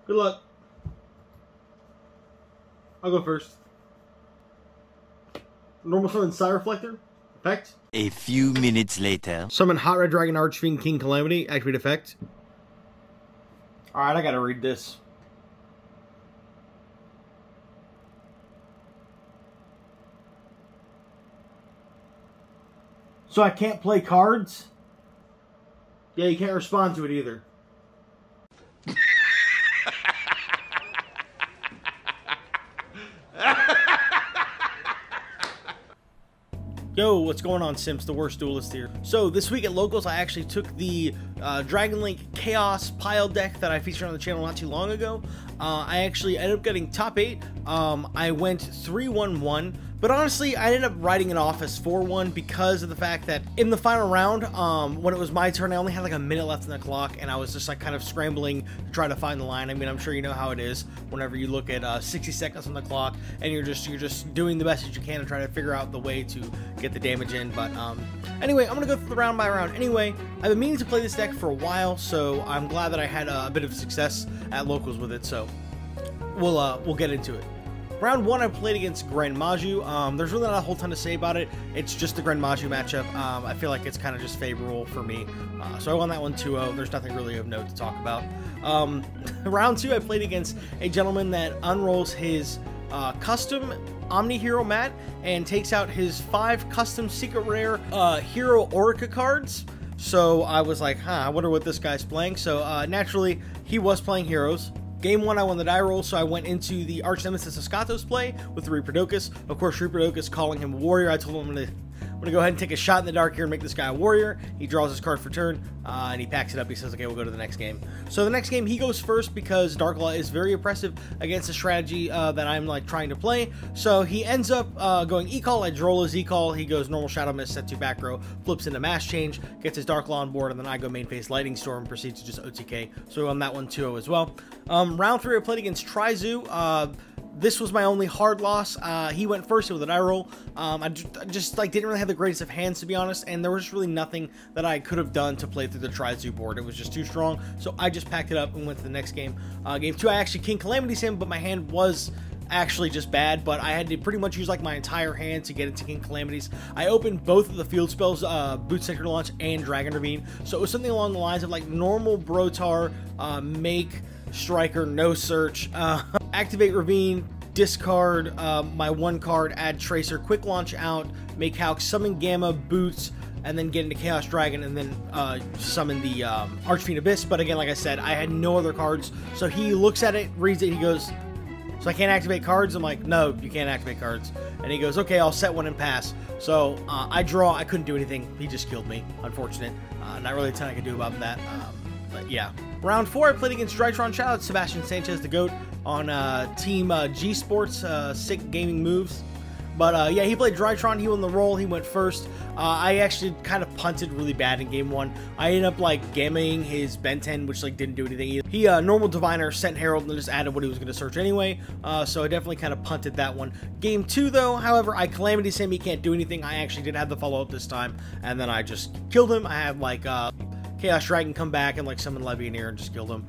Good luck. I'll go first. Normal summon Side Reflector. Effect. A few minutes later. Summon Hot Red Dragon Archfiend King Calamity. Activate effect. Alright, I gotta read this. So I can't play cards? Yeah, you can't respond to it either. Yo, what's going on, Simps? The worst duelist here. So this week at Locals, I actually took the Dragon Link Chaos Pile deck that I featured on the channel not too long ago. I actually ended up getting top 8. I went 3-1-1. But honestly, I ended up writing it off as 4-1 because of the fact that in the final round, when it was my turn, I only had like a minute left on the clock, and I was just like kind of scrambling to try to find the line. I mean, I'm sure you know how it is whenever you look at 60 seconds on the clock, and you're just doing the best that you can to try to figure out the way to get the damage in. But anyway, I'm gonna go through the round by round. Anyway, I've been meaning to play this deck for a while, so I'm glad that I had a bit of success at Locals with it. So we'll get into it. Round 1, I played against Grand Maju. There's really not a whole ton to say about it. It's just the Grand Maju matchup. I feel like it's kind of just favorable for me. So I won that one 2-0. There's nothing really of note to talk about. Round 2, I played against a gentleman that unrolls his custom Omni Hero mat and takes out his 5 custom secret rare Hero Orica cards. So I was like, I wonder what this guy's playing. So naturally, he was playing heroes. Game 1, I won the die roll, so I went into the Arch Nemesis Escatos play with the Reaperdocus. Of course, Reaperdocus calling him a warrior. I told him I'm gonna go ahead and take a shot in the dark here and make this guy a warrior. He draws his card for turn, and he packs it up. He says, okay, we'll go to the next game. So the next game, he goes first because Darklaw is very oppressive against the strategy that I'm like trying to play. So he ends up going E-Call. I draw his E-Call. He goes normal Shadow Mist, set to back row, flips into Mass Change, gets his Darklaw on board, and then I go main phase Lightning Storm, proceeds to just OTK. So on that one 2-0 as well. Round 3, I played against Trizu. This was my only hard loss. He went first with a die roll. I just like didn't really have the greatest of hands, to be honest, and there was just really nothing that I could have done to play through the Trizu board. It was just too strong, so I just packed it up and went to the next game. Game 2, I actually King Calamity's him, but my hand was actually just bad, but I had to pretty much use like my entire hand to get into King Calamities. I opened both of the field spells, Boot Sector Launch and Dragon Ravine, so it was something along the lines of like normal Brotar, make Striker, no search, activate Ravine, discard my 1 card, add Tracer, quick launch out, make Hulk, summon Gamma, Boots, and then get into Chaos Dragon, and then summon the Archfiend Abyss. But again, like I said, I had no other cards, so he looks at it, reads it, he goes, so I can't activate cards? I'm like, no, you can't activate cards. And he goes, okay, I'll set one and pass. So I draw, I couldn't do anything, he just killed me, unfortunate. Not really a ton I could do about that, but yeah. Round 4, I played against Drytron. Shout out Sebastian Sanchez, the GOAT, on Team G Sports, sick gaming moves. But yeah, he played Drytron, he won the roll, he went first. I actually kind of punted really bad in game 1. I ended up like gammaing his Ben 10, which like didn't do anything either. He normal Diviner, sent Herald, and then just added what he was going to search anyway. So I definitely kind of punted that one. Game 2 though, however, I Calamity's him, he can't do anything. I actually did have the follow-up this time, and then I just killed him. I had like Chaos Dragon come back and like summon Levianeer and just killed him.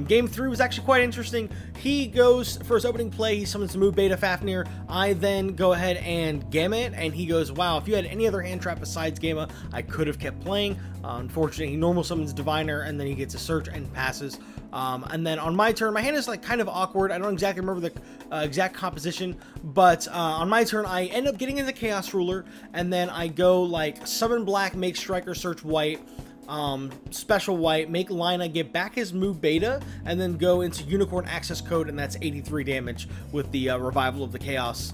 Game 3 was actually quite interesting. He goes for his opening play, he summons the move Beta Fafnir. I then go ahead and Gamma it, and he goes, wow, if you had any other hand trap besides Gamma, I could have kept playing. Unfortunately, he normal summons Diviner, and then he gets a search and passes. And then on my turn, my hand is like kind of awkward. I don't exactly remember the exact composition, but on my turn, I end up getting into Chaos Ruler, and then I go like summon black, make Striker, search white, special white, make Lina, get back his move Beta, and then go into Unicorn Access Code, and that's 83 damage with the revival of the Chaos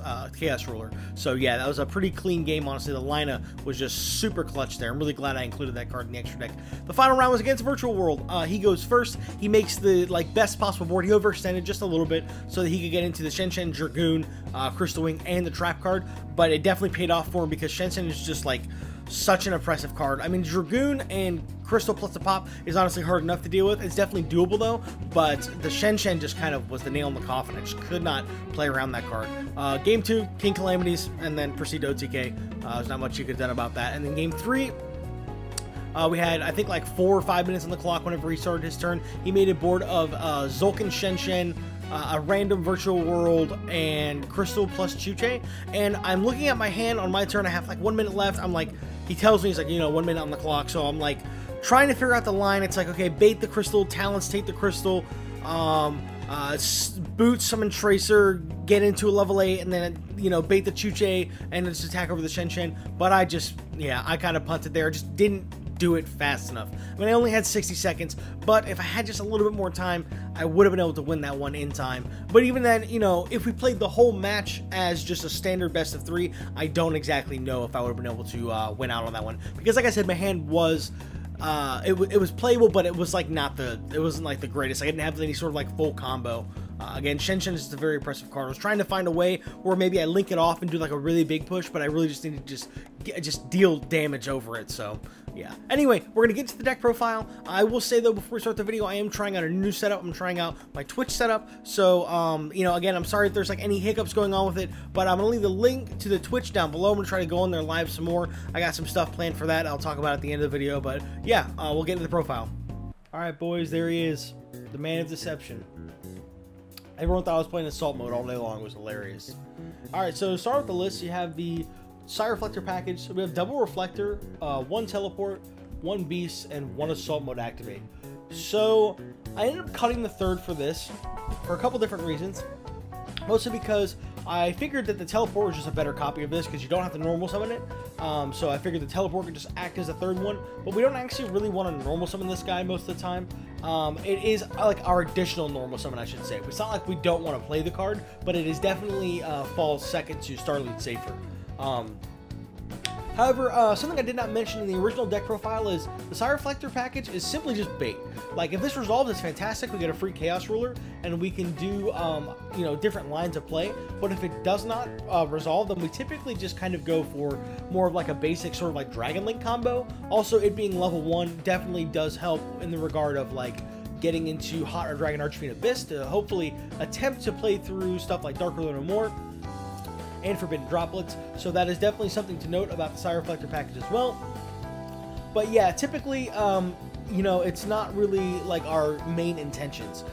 Ruler. So yeah, that was a pretty clean game, honestly. The Lina was just super clutch there. I'm really glad I included that card in the extra deck. The final round was against Virtual World. He goes first. He makes the like best possible board. He overextended just a little bit so that he could get into the Shen Dragoon, Crystal Wing, and the Trap card, but it definitely paid off for him because Shen is just like such an oppressive card. I mean, Dragoon and Crystal plus the pop is honestly hard enough to deal with. It's definitely doable though, but the Shen just kind of was the nail in the coffin. I just could not play around that card. Game 2, King Calamities, and then proceed to OTK. There's not much you could have done about that. And then game 3, We had, I think, like 4 or 5 minutes on the clock whenever he started his turn. He made a board of Zulkin Shenshen, a random virtual world, and Crystal plus Chuche. And I'm looking at my hand on my turn. I have like 1 minute left. I'm like, he tells me, he's like, you know, 1 minute on the clock. So I'm like trying to figure out the line. It's like, okay, bait the Crystal, talents, take the Crystal, boot, summon Tracer, get into a level 8, and then, you know, bait the Chuche and just attack over the Shenshen. But I just, yeah, I kind of punted there. Just didn't do it fast enough. I mean, I only had 60 seconds, but if I had just a little bit more time, I would have been able to win that one in time. But even then, you know, if we played the whole match as just a standard best of 3, I don't exactly know if I would have been able to win out on that one. Because like I said, my hand was it was playable, but it was like it wasn't like the greatest. I didn't have any sort of like full combo. Again, Shenshen is a very impressive card. I was trying to find a way where maybe I link it off and do like a really big push, but I really just need to just deal damage over it. So yeah. Anyway, we're gonna get to the deck profile. I will say though, before we start the video, I am trying out a new setup. I'm trying out my Twitch setup. So you know, again, I'm sorry if there's like any hiccups going on with it, but I'm gonna leave the link to the Twitch down below. I'm gonna try to go on there live some more. I got some stuff planned for that. I'll talk about it at the end of the video, but yeah, we'll get into the profile. All right, boys, there he is, the man of deception. Everyone thought I was playing Assault mode all day long. It was hilarious. Alright, so to start with the list, you have the Side Reflector package. So we have double Reflector, 1 Teleport, 1 Beast, and 1 Assault mode activate. So I ended up cutting the third for this for a couple different reasons. Mostly because I figured that the Teleport was just a better copy of this because you don't have to normal summon it. So I figured the Teleport could just act as a third one. But we don't actually really want to normal summon this guy most of the time. It is like our additional normal summon, I should say. It's not like we don't want to play the card, but it is definitely falls second to Starlead Safer. However, something I did not mention in the original deck profile is the Side Reflector package is simply just bait. Like, if this resolves, it's fantastic. We get a free Chaos Ruler, and we can do, you know, different lines of play. But if it does not resolve, then we typically just kind of go for more of like a basic sort of like Dragon Link combo. Also, it being level 1 definitely does help in the regard of like getting into Hot or Dragon Archfiend Abyss to hopefully attempt to play through stuff like Dark Ruler no more and Forbidden Droplets. So that is definitely something to note about the Side Reflector package as well. But yeah, typically, you know, it's not really like our main intentions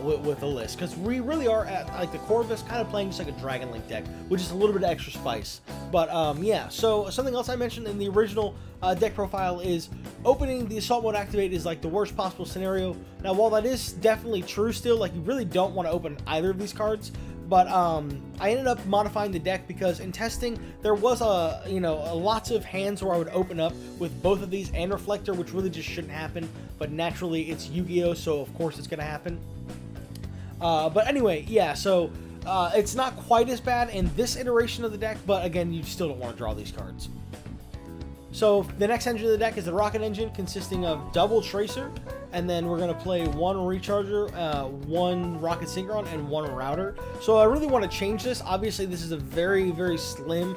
with the list, because we really are at like the core of this kind of playing just like a Dragon Link deck with just a little bit of extra spice. But yeah, so something else I mentioned in the original deck profile is opening the Assault mode activate is like the worst possible scenario. Now, while that is definitely true still, like you really don't want to open either of these cards. But I ended up modifying the deck because in testing there was lots of hands where I would open up with both of these and Reflector, which really just shouldn't happen. But naturally it's Yu-Gi-Oh, so of course it's gonna happen. But anyway, yeah. So it's not quite as bad in this iteration of the deck, but again, you still don't want to draw these cards. So the next engine of the deck is the Rocket Engine, consisting of double Tracer, and then we're going to play 1 Recharger, 1 Rocket Synchron, and 1 Router. So I really want to change this. Obviously, this is a very, very slim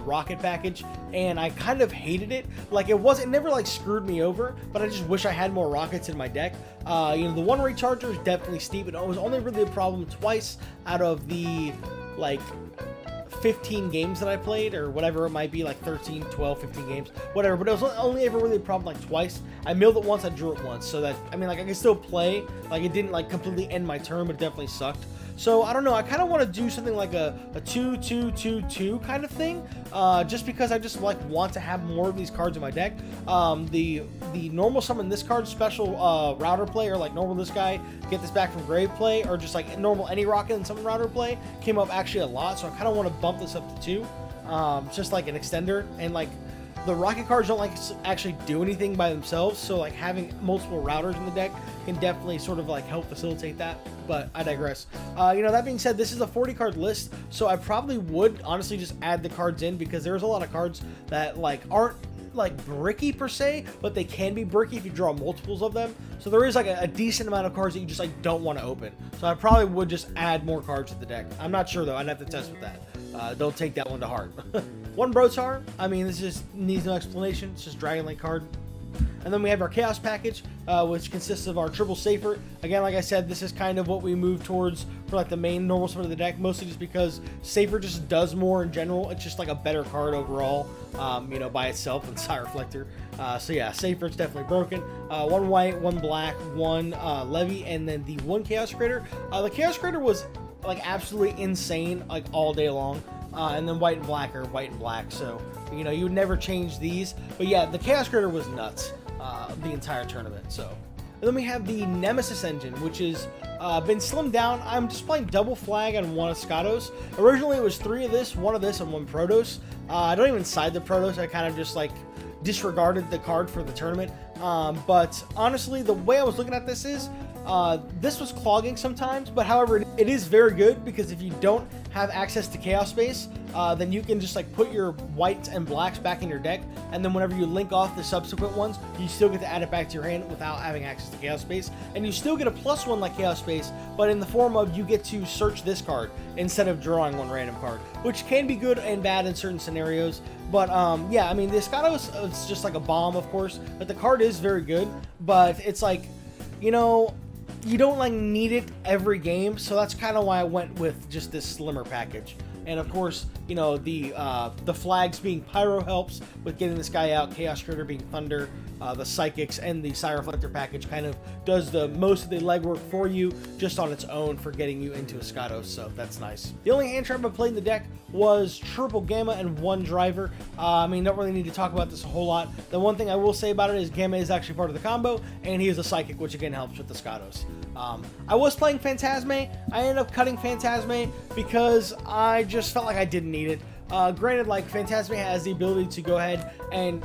rocket package, and I kind of hated it. Like, it never like screwed me over, but I just wish I had more rockets in my deck. You know, the 1 Recharger is definitely steep. It was only really a problem twice out of the, like, 15 games that I played, or whatever it might be, like 13, 12, 15 games, whatever, but it was only ever really a problem like twice. I milled it once, I drew it once, so that, I mean, like, I can still play, like, it didn't, like, completely end my turn, but it definitely sucked. So, I don't know, I kind of want to do something like a 2-2-2-2 kind of thing, just because I just, like, want to have more of these cards in my deck. The normal summon this card, special Router play, or like normal this guy, get this back from grave play, or just like normal any rocket and summon Router play, came up actually a lot, so I kind of want to bump this up to 2, just like an extender. And like, the rocket cards don't like actually do anything by themselves, so like having multiple routers in the deck can definitely sort of like help facilitate that, but I digress. You know, that being said, this is a 40 card list, so I probably would honestly just add the cards in, because there's a lot of cards that like aren't like bricky per se, but they can be bricky if you draw multiples of them. So there is like a decent amount of cards that you just like don't want to open. So I probably would just add more cards to the deck. I'm not sure though, I'd have to test with that. Don't take that one to heart. 1 Brotar, I mean, this just needs no explanation. It's just Dragon Link card. And then we have our Chaos package, which consists of our triple Safer. Again, like I said, this is kind of what we move towards for like the main normal summon of the deck, mostly just because Safer just does more in general. It's just like a better card overall, you know, by itself than Sire Reflector. So yeah, Safer, it's definitely broken. 1 white, 1 black, 1 Levy, and then the 1 Chaos Creator. The Chaos Creator was like absolutely insane, like all day long. And then white and black are white and black, so you know you would never change these. But yeah, the Chaos Creator was nuts the entire tournament. So and then we have the Nemesis engine, which is been slimmed down. I'm just playing double flag on 1 Escados. Originally it was 3 of this, 1 of this, and 1 Protos. I don't even side the Protos. I kind of just like disregarded the card for the tournament. But honestly, the way I was looking at this is this was clogging sometimes, but however, it is very good because if you don't have access to Chaos Space, then you can just like put your whites and blacks back in your deck, and then whenever you link off the subsequent ones, you still get to add it back to your hand without having access to Chaos Space, and you still get a +1 like Chaos Space, but in the form of you get to search this card instead of drawing 1 random card, which can be good and bad in certain scenarios. But yeah, I mean, the Escados, it's just like a bomb, of course, but the card is very good, but it's like, you know, you don't like need it every game, so that's kind of why I went with just this slimmer package. And of course, you know, the flags being Pyro helps with getting this guy out, Chaos Creator being Thunder, the Psychics, and the Sire Reflector package kind of does the most of the legwork for you just on its own for getting you into Escados, so that's nice. The only hand trap I played in the deck was triple Gamma and 1 Driver. I mean, don't really need to talk about this a whole lot. The one thing I will say about it is Gamma is actually part of the combo, and he is a Psychic, which again helps with the Escados. I was playing Phantasme. I ended up cutting Phantasme because I just felt like I didn't need it. Granted, like, Phantasme has the ability to go ahead and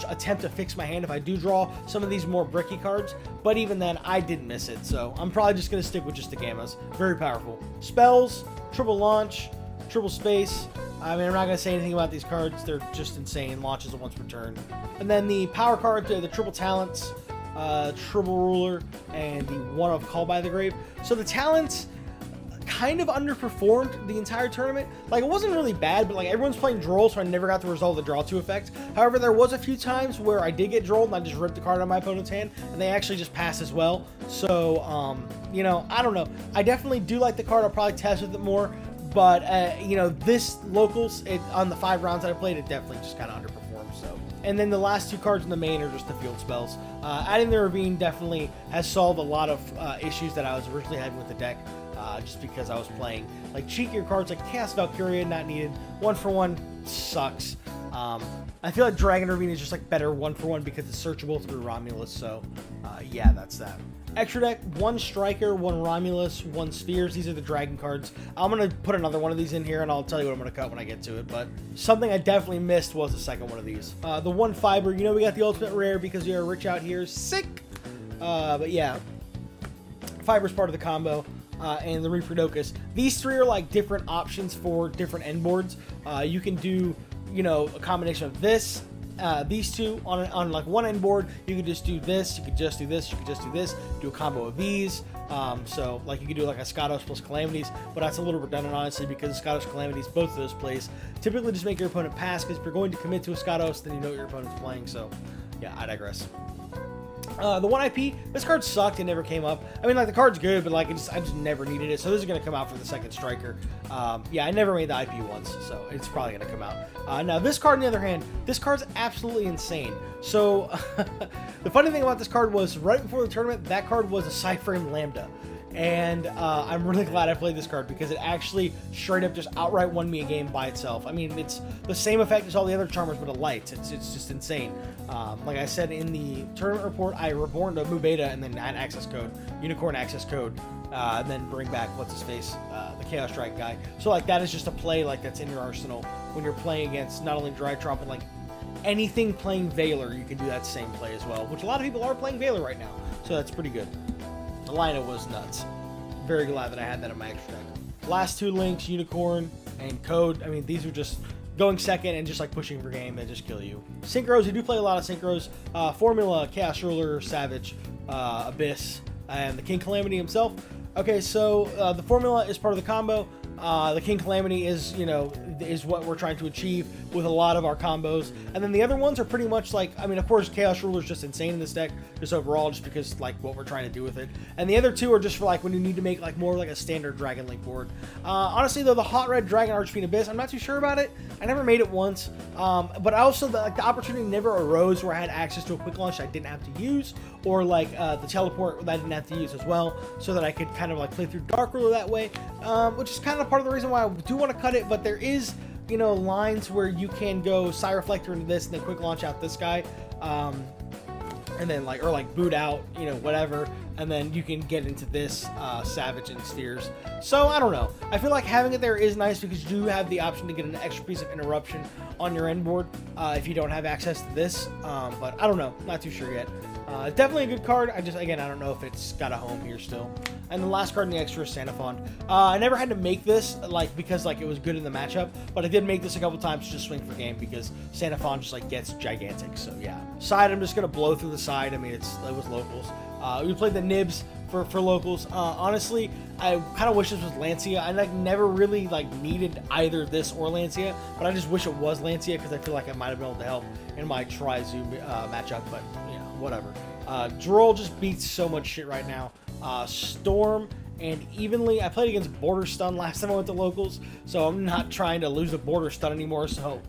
attempt to fix my hand if I do draw some of these more bricky cards, but even then, I didn't miss it, so I'm probably just going to stick with just the Gammas. Very powerful. Spells, triple launch, triple space. I mean, I'm not going to say anything about these cards. They're just insane. Launches once per turn. And then the power cards, the triple talents, triple ruler, and the 1 of Call by the Grave. So the talents kind of underperformed the entire tournament. Like, it wasn't really bad, but like everyone's playing Droll, so I never got to resolve the draw 2 effect. However, there was a few times where I did get Drolled and I just ripped the card out of my opponent's hand, and they actually just pass as well. So, you know, I don't know. I definitely do like the card. I'll probably test with it more, but you know, this locals, on the 5 rounds that I played, it definitely just kind of underperformed. So, and then the last 2 cards in the main are just the field spells. Adding the Ravine definitely has solved a lot of issues that I was originally having with the deck. Just because I was playing like cheekier cards like Chaos Valkyria, not needed. 1-for-1 sucks. I feel like Dragon Ravine is just like better 1-for-1 because it's searchable through Romulus. So yeah, that's that. Extra deck, 1 Striker, 1 Romulus, 1 Spheres. These are the Dragon cards. I'm going to put another one of these in here, and I'll tell you what I'm going to cut when I get to it. But something I definitely missed was the second one of these. The 1 Fiber, you know we got the ultimate rare because we are rich out here. Sick! But yeah, Fiber's part of the combo. And the Reaperdocus. These 3 are like different options for different end boards. You can do, you know, a combination of this, these 2 on like 1 end board. You could just do this, you could just do this, you could just do this, do a combo of these. So like you could do like a Escados plus Calamities, but that's a little redundant honestly because Escados, Calamities, both of those plays typically just make your opponent pass, because if you're going to commit to Escados, then you know what your opponent's playing. So yeah, I digress. The 1 IP, this card sucked and never came up. I mean, like, the card's good, but like I just never needed it. So this is gonna come out for the 2nd Striker. Yeah, I never made the IP once, so it's probably gonna come out. Now this card, on the other hand, this card's absolutely insane. So the funny thing about this card was right before the tournament, that card was a Cyframe Lambda. And I'm really glad I played this card because it actually straight up just outright won me a game by itself. I mean, it's the same effect as all the other Charmers, but a light. It's just insane. Like I said in the tournament report, I reborn to Mu Beta and then add access code, Unicorn access code, and then bring back, what's his face, the Chaos Strike guy. So like that is just a play like that's in your arsenal when you're playing against not only Dry Trump, but like anything playing Valor, you can do that same play as well, which a lot of people are playing Valor right now. So that's pretty good. The lineup was nuts. Very glad that I had that in my extra deck. Last 2 links, Unicorn and Code. I mean, these are just going second and just like pushing for game. They just kill you. Synchros, you do play a lot of synchros. Formula, Chaos Ruler, Savage, Abyss, and the King Calamity himself. Okay, so the Formula is part of the combo. The King Calamity is, you know, is what we're trying to achieve with a lot of our combos. And then the other ones are pretty much like, I mean, of course, Chaos Ruler is just insane in this deck, just overall, just because like what we're trying to do with it. And the other two are just for like when you need to make like more like a standard Dragon Link board. Honestly, though, the Hot Red Dragon Archfiend Abyss, I'm not too sure about it. I never made it once, but I also like the opportunity never arose where I had access to a quick launch I didn't have to use, or like the teleport that I didn't have to use as well, so that I could kind of like play through Dark Ruler that way, which is kind of part of the reason why I do want to cut it. But there is, you know, lines where you can go Psy Reflector into this and then quick launch out this guy, and then like, or like boot out, you know, whatever, and then you can get into this Savage and Steers. So I don't know, I feel like having it there is nice because you do have the option to get an extra piece of interruption on your end board if you don't have access to this, but I don't know, not too sure yet. Definitely a good card. I don't know if it's got a home here still. And the last card in the extra is Sanafond. I never had to make this like because like it was good in the matchup, but I did make this a couple times to just swing for game because Sanafond just like gets gigantic. So yeah, side I'm just gonna blow through the side. I mean it was locals. We played the Nibs for locals. Honestly, I kind of wish this was Lancia. I like never really like needed either this or Lancia, but I just wish it was Lancia because I feel like I might have been able to help in my Tri-Zoo matchup. But you know, whatever. Droll just beats so much shit right now. Storm and Evenly. I played against Border Stun last time I went to locals, so I'm not trying to lose a Border Stun anymore. So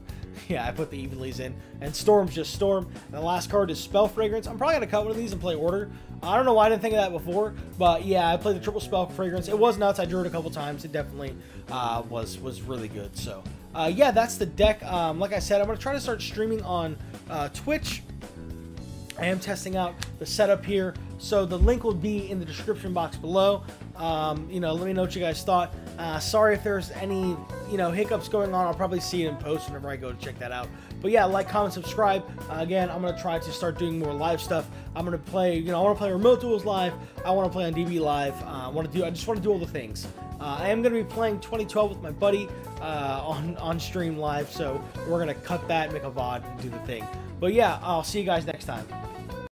yeah, I put the Evenlys in. And Storm's just Storm. And the last card is Spell Fragrance. I'm probably going to cut one of these and play Order. I don't know why I didn't think of that before, but yeah, I played the triple Spell Fragrance. It was nuts. I drew it a couple times. It definitely was really good. So yeah, that's the deck. Like I said, I'm going to try to start streaming on Twitch. I am testing out the setup here, so the link will be in the description box below. You know, let me know what you guys thought. Sorry if there's any, you know, hiccups going on. I'll probably see it in post whenever I go to check that out. But yeah, like, comment, subscribe. Again, I'm gonna try to start doing more live stuff. I'm gonna play, you know, I want to play Remote Duels live. I want to play on DB live. I just want to do all the things. I am gonna be playing 2012 with my buddy on stream live, so we're gonna cut that, make a VOD, and do the thing. But yeah, I'll see you guys next time.